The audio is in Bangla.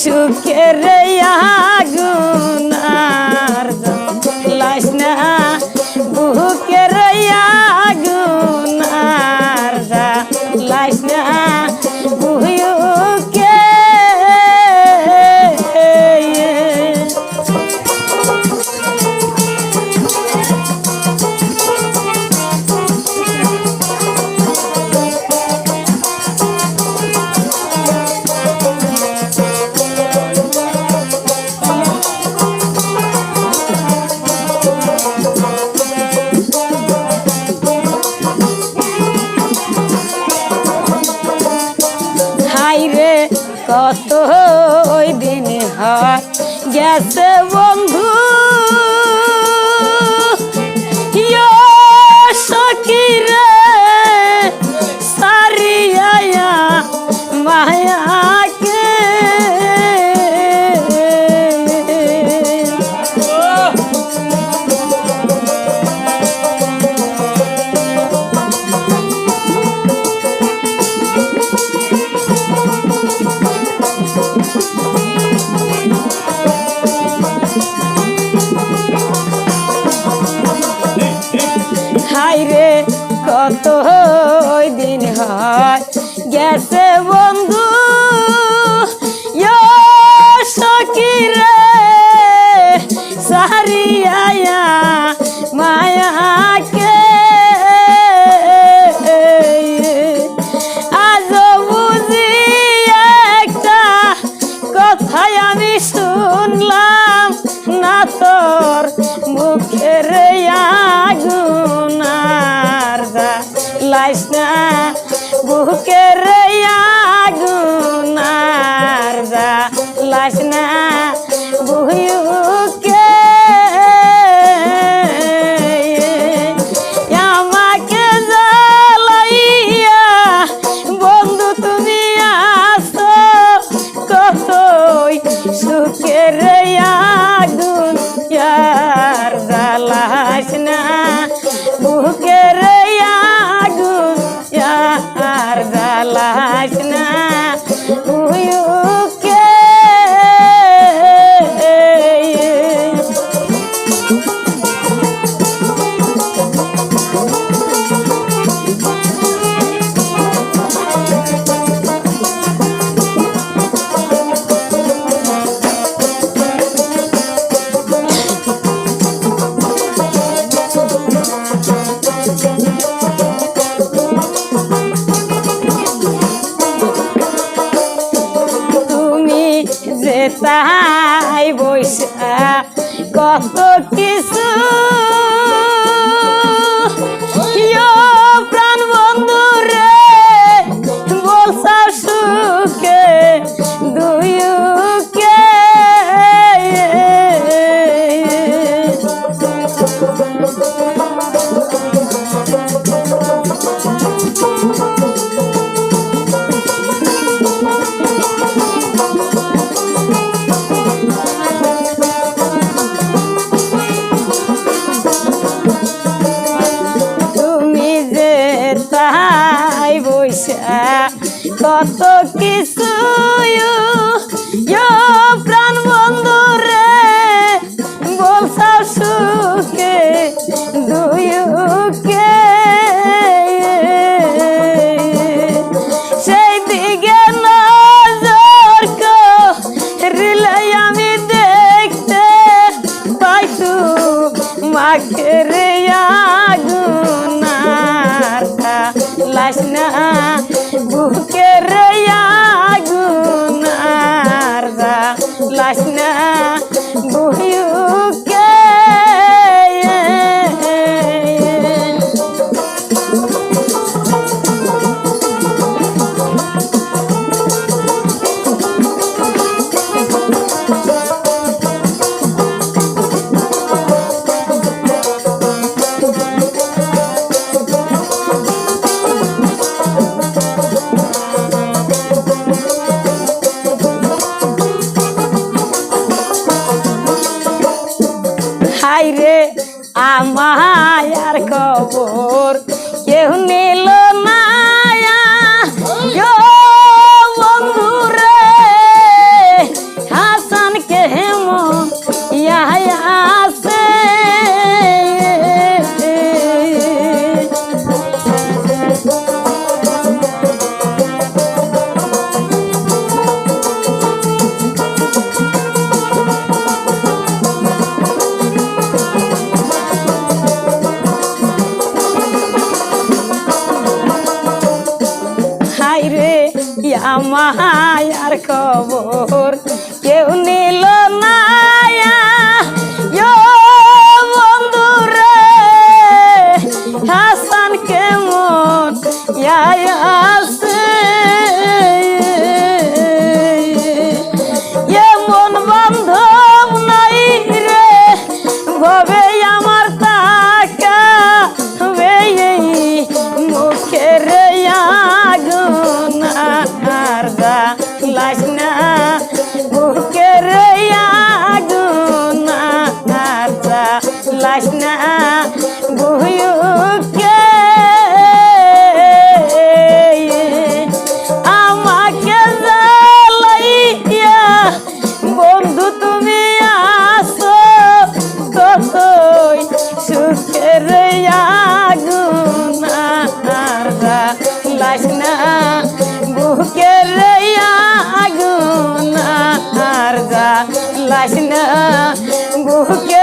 সুখের আগুন আর জ্বালাইস না বুকের আগুন আর জ্বালাইস না বুকে কত ওই দিন হয় গেছে বন্ধু সকিরে সারিয়া মায়াকে হাইরে কত দিন হয় গেছে বন্ধু সকিরে সারিয়া মায়াকে আজ বুঝি একটা কথাই আমি শুনলাম না তোর মুখের আগুন আর জ্বালাইস না বুকের আগুন আর জ্বালাইস না বুকে আমাকে জ্বালাইয়া বন্ধু তুমি আসো কতই সুখের আগুন আর জ্বালাইস না বুকের আগুন আর জ্বালাইস না বুকে তাই বৈশা কত কিছু প্রাণ বন্ধু রে বলছা সুখে দুইকে কত কিছু প্রাণ বন্ধু রে বলছা সুখে দুইকে সেই দিকে নজর করিলে আমি দেখতে পাইতু মাখের আগুন আর জ্বালাইস না বুকের আগুন আর জ্বালাইস না বুকে হাইরে আমায়ার খবর কেউ নিল না বন্ধু রে মায়ার খবর কেউ নিল না বন্ধু রে হাসান কেমন আছে এমন বান্ধব নাই রে ভবে আমার তাকা মুখের আগুন আর লাস না বুকের আগুন আর লাস না বুকে আমাকে জ্বালাইয়া বন্ধু তুমি আসো কতই সুখের আগুন আর লাস না বুকের আগুন আর লাস না বুকে